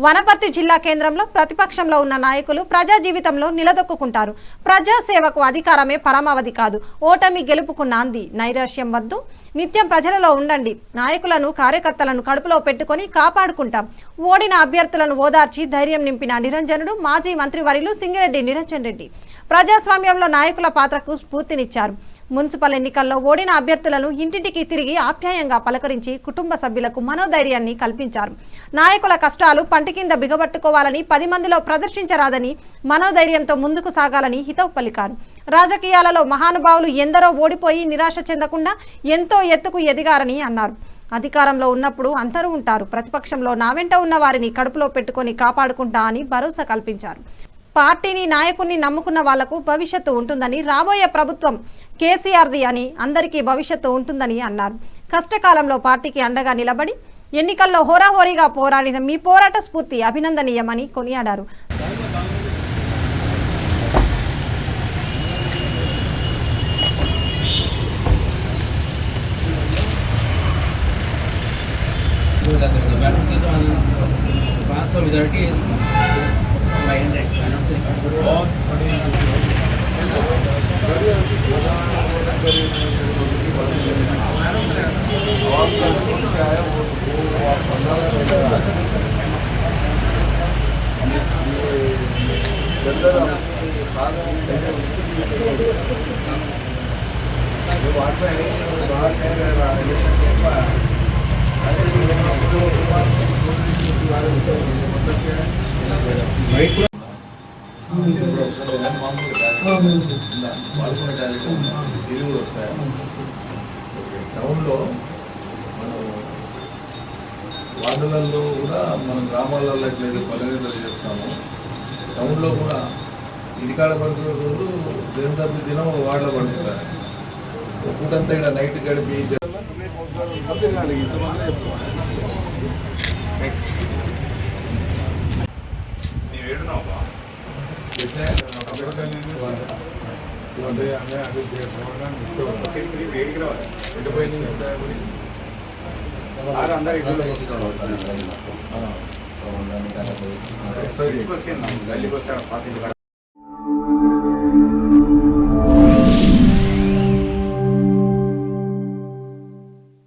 వనపర్తి జిల్లా కేంద్రంలో ప్రతిపక్షంలో ఉన్న నాయకులు ప్రజా జీవితంలో నిలదొక్కుంటారు. ప్రజా సేవకు అధికారమే పరమావధి కాదు. ఓటమి గెలుపుకు నాంది. నైరాశ్యం వద్దు. నిత్యం ప్రజలలో ఉండండి. నాయకులను కార్యకర్తలను కడుపులో పెట్టుకొని కాపాడుకుంటాం. ఓడిన అభ్యర్థులను ఓదార్చి ధైర్యం నింపిన నిరంజనుడు మాజీ మంత్రివర్యులు సింగిరెడ్డి నిరంజన్ రెడ్డి ప్రజాస్వామ్యంలో నాయకుల పాత్రకు స్ఫూర్తినిచ్చారు. మున్సిపల్ ఎన్నికల్లో ఓడిన అభ్యర్థులను ఇంటింటికి తిరిగి ఆప్యాయంగా పలకరించి కుటుంబ సభ్యులకు మనోధైర్యాన్ని కల్పించారు. నాయకుల కష్టాలు పంటి కింద బిగబట్టుకోవాలని 10 మందిలో ప్రదర్శించరాదని మనోధైర్యంతో ముందుకు సాగాలని హితవు పలికారు. రాజకీయాలలో మహానుభావులు ఎందరో ఓడిపోయి నిరాశ చెందకుండా ఎంతో ఎత్తుకు ఎదిగారని అన్నారు. అధికారంలో ఉన్నప్పుడు అందరూ ఉంటారు. ప్రతిపక్షంలో నా వెంట ఉన్న వారిని కడుపులో పెట్టుకొని కాపాడుకుంటా అని భరోసా కల్పించారు. పార్టీని నాయకుడిని నమ్ముకున్న వాళ్లకు భవిష్యత్తు ఉంటుందని, రాబోయే ప్రభుత్వం కేసీఆర్ది అని అందరికీ భవిష్యత్తు ఉంటుందని అన్నారు. కష్టకాలంలో పార్టీకి అండగా నిలబడి ఎన్నికల్లో హోరాహోరీగా పోరాడిన మీ పోరాట స్ఫూర్తి అభినందనీయమని కొనియాడారు. టౌన్లో మనం వార్డులలో కూడా మనం గ్రామాలలో ఎట్లయితే పల్లెలు చేస్తాము, టౌన్లో కూడా ఇంటికాడ పడుతున్న రోజు దినం వార్డులో పడుతుంటారు. ఒక్కటంతా ఇక్కడ నైట్ గడిపి అందరూ